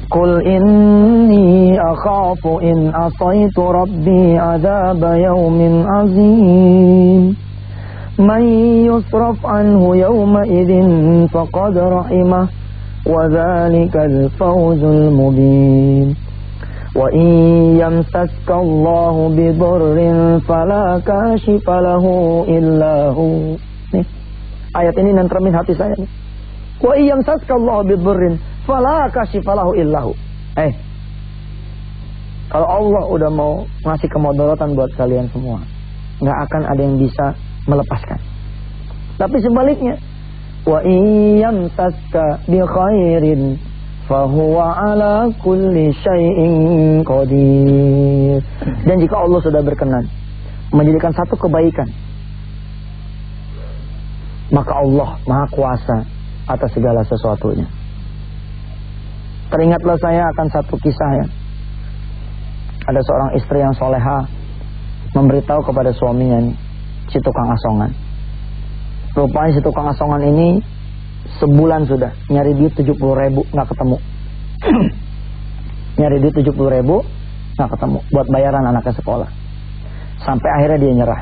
Qul inni akhafu in asaitu rabbi adaba yaumin azim. Man yusraf anhu yawma idzin faqad rahimah wa dzalikal fawzul mubin. Wa in yamsaska Allahu bidurrin fala kashifa lahu illa hu. Nih, ayat ini nentremin hati saya nih. Wa in yamsaska Allahu bidurrin fala kashifa lahu illa hu. Kalau Allah udah mau ngasih kemudaratan buat kalian semua, nggak akan ada yang bisa melepaskan. Tapi sebaliknya, wa in yamsaska bi khairin fahuwa ala kulli syai'in qadir. Dan jika Allah sudah berkenan menjadikan satu kebaikan, maka Allah Maha Kuasa atas segala sesuatunya. Teringatlah saya akan satu kisah ya. Ada seorang istri yang soleha memberitahu kepada suaminya nih, si tukang asongan. Rupanya si tukang asongan ini sebulan sudah nyari duit 70.000 nggak ketemu. Nyari duit 70.000 nggak ketemu buat bayaran anaknya sekolah. Sampai akhirnya dia nyerah.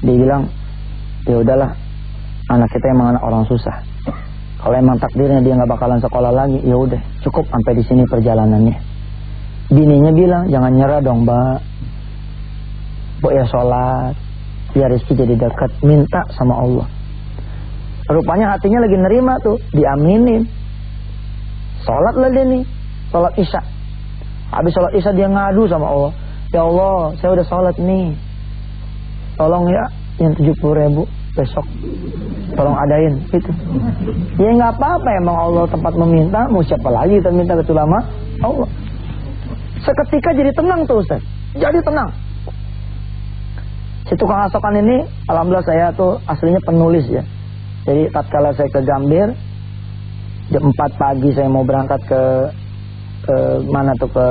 Dia bilang, ya udahlah, anak kita emang anak orang susah. Kalau emang takdirnya dia nggak bakalan sekolah lagi, ya udah cukup sampai di sini perjalanannya. Bininya bilang, jangan nyerah dong mbak, Mbok ya sholat, biar rezeki jadi dekat, minta sama Allah. Rupanya hatinya lagi nerima tuh, diaminin. Sholat lah dia nih, sholat isya. Habis sholat isya dia ngadu sama Allah, ya Allah saya udah sholat nih, tolong ya yang 70.000 besok tolong adain gitu. Ya nggak apa-apa, emang Allah tempat meminta, mau siapa lagi kita minta kecuali Allah. Seketika jadi tenang tuh Ustaz, jadi tenang. Si tukang asokan ini, alhamdulillah saya tuh aslinya penulis ya. Jadi tatkala saya ke Gambir, jam 4 pagi saya mau berangkat ke mana tuh, ke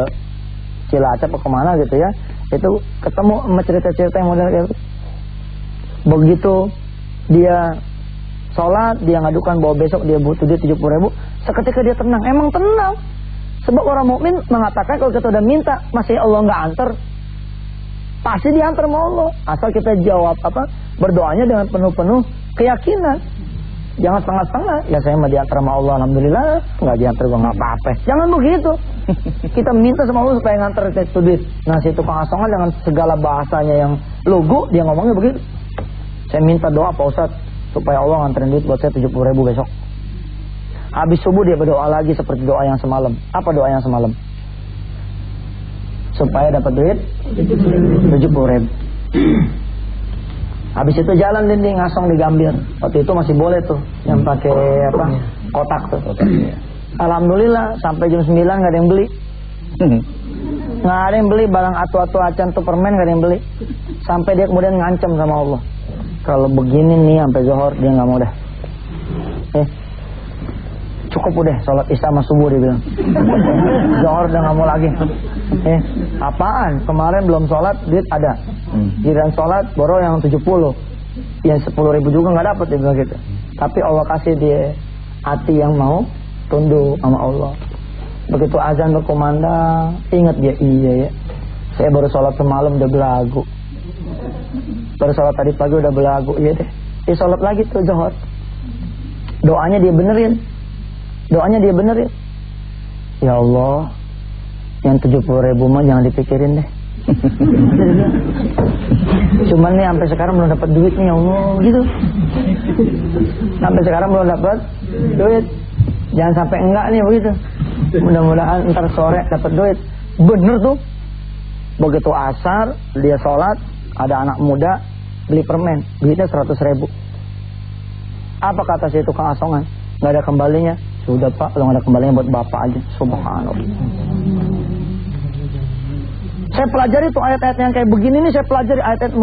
Cilacap atau kemana gitu ya, itu ketemu sama cerita-cerita yang model kayak gitu. Begitu dia sholat, dia ngadukan bahwa besok dia butuh dia 70.000, seketika dia tenang. Emang tenang, sebab orang mukmin mengatakan kalau kita udah minta masih Allah nggak antar, pasti diantar sama Allah, asal kita jawab berdoanya dengan penuh-penuh keyakinan. Jangan setengah-setengah, ya saya mah diantar sama Allah alhamdulillah, nggak diantar gua nggak apa-apa. Jangan begitu. Kita minta sama Allah supaya ngantar itu duit. Nah si tukang asongan dengan segala bahasanya yang lugu, dia ngomongnya begitu. Saya minta doa Pak Ustadz supaya Allah nganterin duit buat saya 70.000 besok. Habis subuh dia berdoa lagi seperti doa yang semalam. Apa doa yang semalam? Supaya dapat duit 70.000. Habis itu jalan dia ngasong di Gambir. Waktu itu masih boleh tuh yang pakai kotak tuh. Alhamdulillah sampai jam 9 nggak ada yang beli. Nggak ada yang beli barang atu-atu acan tuh permen, nggak ada yang beli. Sampai dia kemudian ngancam sama Allah, kalau begini nih sampai zuhur dia nggak mau dah. Cukup udah sholat isya sama subuh dia bilang. Zuhur udah nggak mau lagi. Apaan? Kemarin belum sholat duit ada. Giliran sholat baru yang 70. Yang 10.000 juga nggak dapat dia bilang gitu. Tapi Allah kasih dia hati yang mau tunduk sama Allah. Begitu azan berkumandang, ingat dia, iya ya, saya baru sholat semalam udah belagu, baru sholat tadi pagi udah belagu, iya deh. Dia sholat lagi tuh zuhur. Doanya dia benerin. Ya Allah, yang 70.000 mah jangan dipikirin deh. Cuman nih sampai sekarang belum dapat duit nih ya Allah gitu. Sampai sekarang belum dapat duit. Jangan sampai enggak nih begitu. Mudah-mudahan ntar sore dapat duit. Bener tuh. Begitu asar dia sholat, ada anak muda beli permen, duitnya 100.000. Apa kata si tukang asongan? Nggak ada kembalinya. Sudah Pak, kalau nggak ada kembalinya buat bapak aja. Subhanallah. Saya pelajari tuh ayat-ayat yang kayak begini nih, saya pelajari ayat-ayat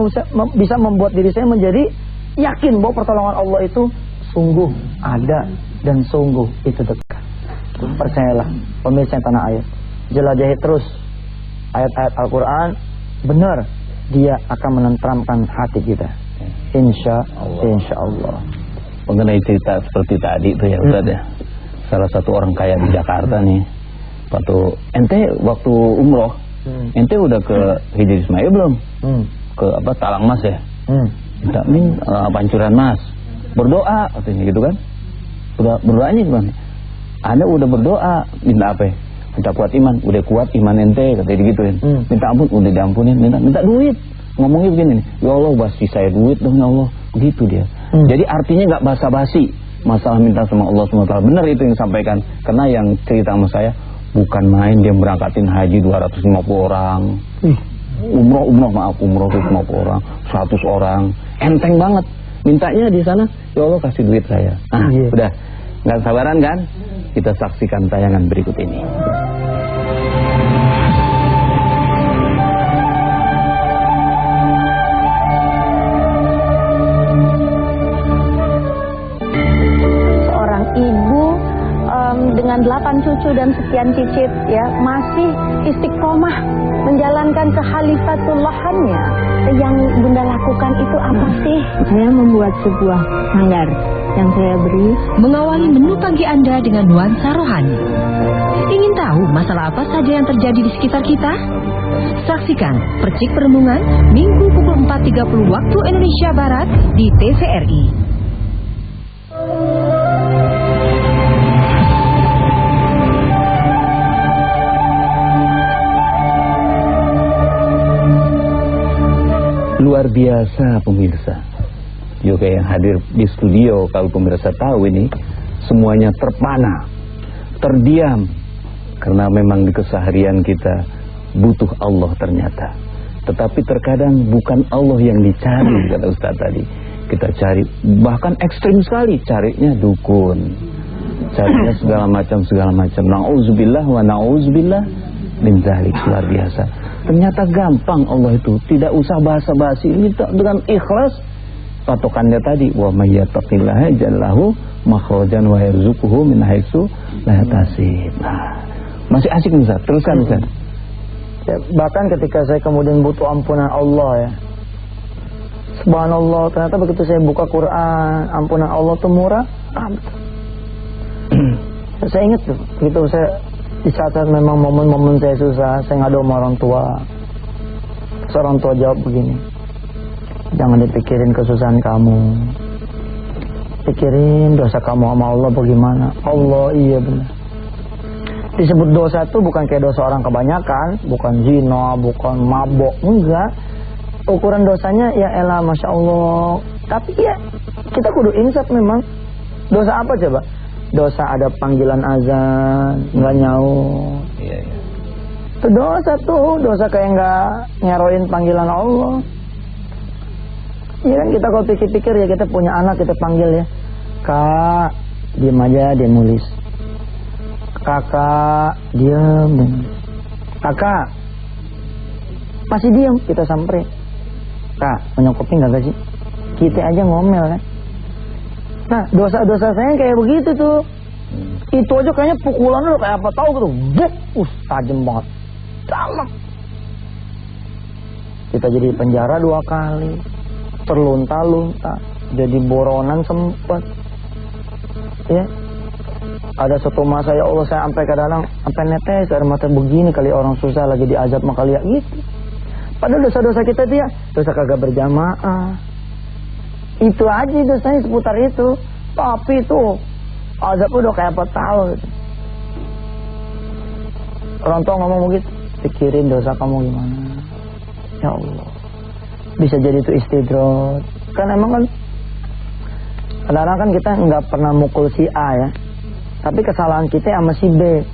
bisa membuat diri saya menjadi yakin bahwa pertolongan Allah itu sungguh ada dan sungguh itu dekat. Percayalah pemirsa tanah air, jelajahi terus ayat-ayat Al-Quran, benar dia akan menenteramkan hati kita. Insya Allah. Mengenai cerita seperti tadi itu ya Ustaz ya, salah satu orang kaya di Jakarta nih, waktu umroh, ente udah ke Hijri Ismail belum? Ke Talangmas ya? pancuran emas. Berdoa katanya gitu kan. Berdoanya gimana? Anda udah berdoa, minta apa? Minta kuat iman, udah kuat iman ente katanya digituin. Minta ampun, udah diampunin, minta duit. Ngomongnya begini nih, ya Allah basi saya duit dong ya Allah. Begitu dia. Jadi artinya nggak basa-basi masalah minta sama Allah SWT. Benar itu yang disampaikan. Karena yang cerita sama saya, bukan main dia berangkatin haji 250 orang. Umroh 250 orang, 100 orang. Enteng banget. Mintanya di sana, ya Allah kasih duit saya. Nah, udah. Nggak sabaran kan? Kita saksikan tayangan berikut ini. Seorang ibu dengan 8 cucu dan sekian cicit ya masih istiqomah menjalankan kekhalifatulahannya. Yang Bunda lakukan itu apa sih? Saya membuat sebuah sanggar yang saya beri. Mengawali menu pagi Anda dengan nuansa rohani. Ingin tahu masalah apa saja yang terjadi di sekitar kita? Saksikan Percik Perenungan Minggu pukul 4.30 waktu Indonesia Barat di TVRI. Luar biasa pemirsa. Juga yang hadir di studio, kalau pemirsa tahu ini, semuanya terpana, terdiam. Karena memang di keseharian kita butuh Allah ternyata. Tetapi terkadang bukan Allah yang dicari, kata Ustaz tadi. Kita cari, bahkan ekstrim sekali, carinya dukun. Carinya segala macam. Na'udzubillah wa na'udzubillah min dzalik. Luar biasa. Ternyata gampang Allah itu, tidak usah basa-basi, minta dengan ikhlas. Patokannya tadi, wa may yattaqillaha yaj'al lahu makhrajan wa yarzuquhu min haitsu la yahtasib. Nah, masih asik Ustaz, teruskan Ustaz. Ya, bahkan ketika saya kemudian butuh ampunan Allah ya, subhanallah, ternyata begitu saya buka Quran, ampunan Allah itu murah. Saya ingat tuh, begitu saya di saat memang momen-momen saya susah, saya ngadu sama orang tua. Seorang tua jawab begini, jangan dipikirin kesusahan kamu, pikirin dosa kamu sama Allah bagaimana. Allah, iya benar. Disebut dosa itu bukan kayak dosa orang kebanyakan, bukan zina, bukan mabok, enggak. Ukuran dosanya ya elah Masya Allah. Tapi ya kita kudu insaf memang. Dosa apa coba? Dosa ada panggilan azan, nggak nyaut. Iya. Itu dosa tuh, dosa kayak nggak ngeroin panggilan Allah. Iya kan, kita kalau pikir-pikir ya, kita punya anak, kita panggil ya, Kak, diam aja, dia nulis. Kakak, diam. Kakak, masih diam, kita samperin. Kak, minum kopi nggak sih? Kita aja ngomel kan. Nah, dosa-dosa saya kayak begitu tuh. Itu aja kayaknya pukulan lu kayak apa tahu gitu. Buk, tajam banget. Dalam. Kita jadi penjara 2 kali. Terlunta-lunta. Jadi boronan sempet. Ya. Ada satu masa ya Allah saya sampai kadang-kadang sampai netes air mata begini kali orang susah lagi diazab maka lihat gitu. Padahal dosa-dosa kita dia dosa kagak berjamaah. Itu aja dosanya seputar itu. Tapi itu azab udah kayak apa tahu gitu. Orang tua ngomong begitu, pikirin dosa kamu gimana. Ya Allah. Bisa jadi itu istidrot. Kan emang kan kadang-kadang kan kita nggak pernah mukul si A ya. Tapi kesalahan kita sama si B.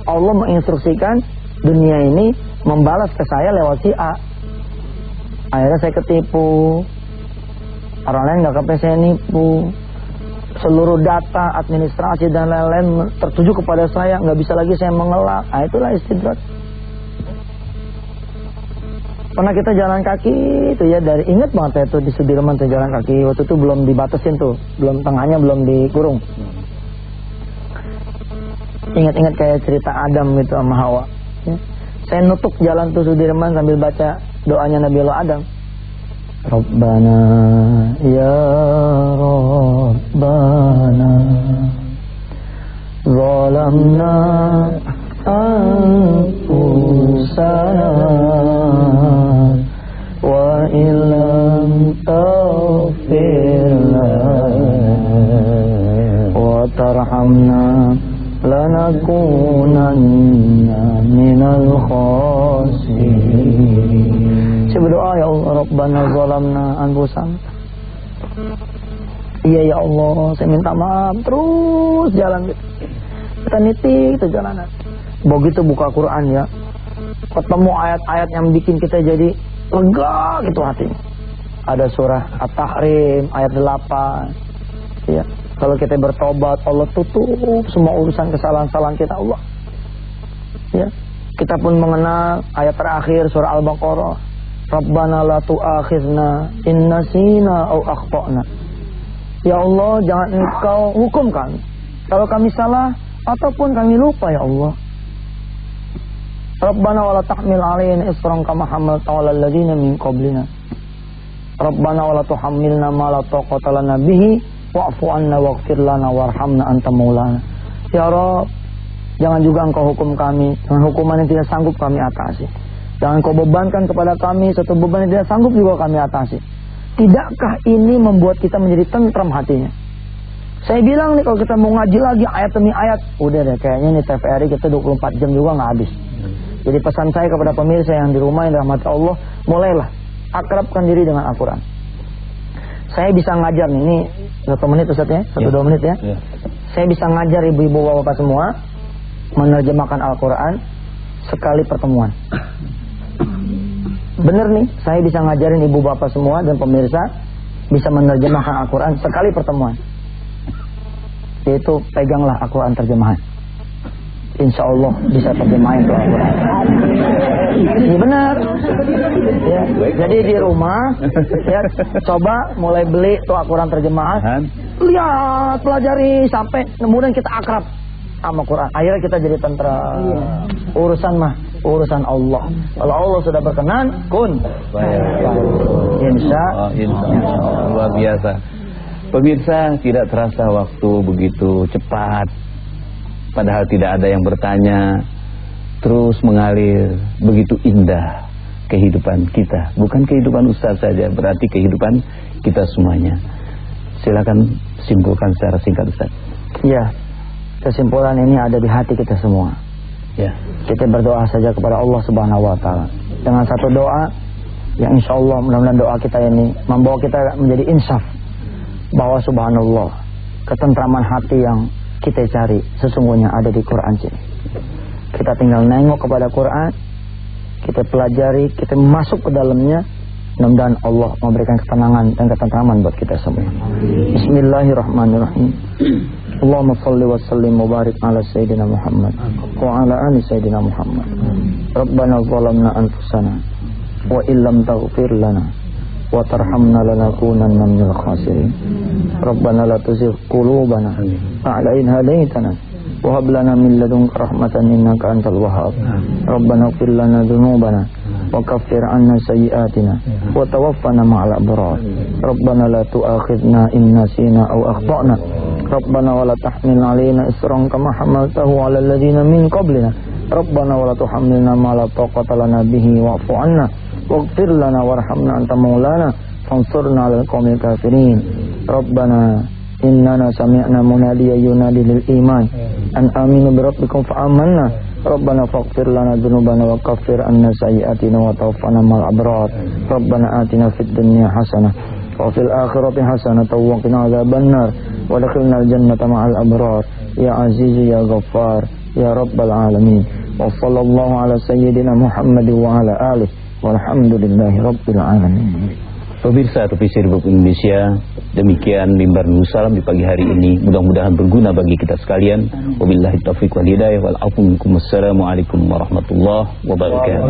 Allah menginstruksikan dunia ini membalas ke saya lewat si A. Akhirnya saya ketipu. Orang lain nggak sampai saya nipu. Seluruh data, administrasi dan lain-lain tertuju kepada saya, nggak bisa lagi saya mengelak. Nah, itulah istidrat. Pernah kita jalan kaki itu ya, dari ingat banget saya tuh di Sudirman tuh jalan kaki. Waktu itu belum dibatasin tuh, belum tengahnya belum dikurung. Ingat-ingat kayak cerita Adam gitu sama Hawa. Ya. Saya nutup jalan tuh Sudirman sambil baca doanya Nabi Allah Adam. Rabbana ya Rabbana zalamna anfusana wa illam takunanna minal khasirin. Saya berdoa, ya Allah, Rabbana zalamna anfusana. Iya ya Allah, saya minta maaf. Terus jalan kita nitik itu jalanan. Begitu buka Quran ya, ketemu ayat-ayat yang bikin kita jadi lega gitu hatinya. Ada surah At-Tahrim ayat 8. Ya, kalau kita bertobat, Allah tutup semua urusan kesalahan-kesalahan kita, Allah. Ya, kita pun mengenal ayat terakhir surah Al-Baqarah. Rabbana la tu'akhizna in nasina aw akhtana. Ya Allah, jangan Engkau hukum kami kalau kami salah ataupun kami lupa, ya Allah. Rabbana wala tahmil alaina isran kama hamalta 'alal ladzina min qablina. Rabbana wala tuhammilna ma la taqata lana bihi wa'fu 'anna waghfir lana warhamna anta maulana. Ya Rabb, jangan juga Engkau hukum kami dengan hukuman yang tidak sanggup kami atasi. Jangan Kau bebankan kepada kami satu beban yang tidak sanggup juga kami atasi. Tidakkah ini membuat kita menjadi tentram hatinya? Saya bilang nih, kalau kita mau ngaji lagi ayat demi ayat, udah deh, kayaknya nih TVRI kita 24 jam juga nggak habis. Jadi pesan saya kepada pemirsa yang di rumah yang dirahmati Allah, mulailah akrabkan diri dengan Al-Quran. Saya bisa ngajar nih, ini 1 menit Ustaz ya, 1-2 menit ya. Saya bisa ngajar ibu-ibu bapak-bapak semua menerjemahkan Al-Quran sekali pertemuan. Bener nih, saya bisa ngajarin ibu bapak semua dan pemirsa bisa menerjemahkan Al-Quran sekali pertemuan. Yaitu peganglah Al-Quran terjemahan. Insya Allah bisa terjemahin tuh Al-Quran. Ini benar. Ya, jadi di rumah ya, coba mulai beli tuh Al-Quran terjemahan. Lihat, pelajari sampai kemudian kita akrab sama Quran. Akhirnya kita jadi tentram. Urusan mah urusan Allah. Kalau Allah sudah berkenan, kun. Insya Allah. Luar biasa. Pemirsa, tidak terasa waktu begitu cepat. Padahal tidak ada yang bertanya. Terus mengalir begitu indah kehidupan kita. Bukan kehidupan Ustaz saja, berarti kehidupan kita semuanya. Silakan simpulkan secara singkat, Ustaz. Ya, kesimpulan ini ada di hati kita semua. Ya. Kita berdoa saja kepada Allah Subhanahu wa taala. Dengan satu doa yang insya Allah mudah-mudahan doa kita ini membawa kita menjadi insaf bahwa subhanallah, ketentraman hati yang kita cari sesungguhnya ada di Quran sini. Kita tinggal nengok kepada Quran, kita pelajari, kita masuk ke dalamnya. Mudah-mudahan Allah memberikan ketenangan dan ketentraman buat kita semua. Bismillahirrahmanirrahim. Allahumma salli wa sallim wa barik ala Sayyidina Muhammad wa ala ali Sayyidina Muhammad. Rabbana zalamna anfusana wa illam taghfir lana wa tarhamna lanakunanna minal khasirin. Rabbana la tuzigh qulubana ba'da idh hadaytana wa hab lana min ladunka rahmatan innaka antal wahhab. Rabbana ighfir lana dhunubana wa kaffir 'anna sayyi'atina wa tawaffana ma'al abrar. Rabbana la tu'akhidhna in nasina aw akhtana. Rabbana wa la tahmil 'alaina isran kama hamaltahu 'alal ladzina min qablina. Rabbana wa la tuhammilna ma la taqata lana bihi wa'fu 'anna waghfir lana warhamna anta maulana fansurna 'alal qaumil kafirin. Rabbana innana sami'na munadiyan yunadi lil iman an aminu bi rabbikum fa amanna. Rabbana faghfir lana dzunubana wa kaffir 'anna sayyi'atina wa tawaffana ma'al abrar. Rabbana atina fid dunya hasanah wa fil akhirati hasanah wa qina adzabannar wa adkhilna al-jannata ma'al abrar. Ya aziz ya ghaffar ya rabbal alamin. Wa sallallahu ala sayyidina Muhammad wa ala alihi walhamdulillahi rabbil alamin. Pemirsa televisi Republik Indonesia, demikian mimbar Nurul Salam di pagi hari ini. Mudah-mudahan berguna bagi kita sekalian. Wabillahi taufiq wal hidayah wal afu minkum. Assalamualaikum warahmatullahi wabarakatuh.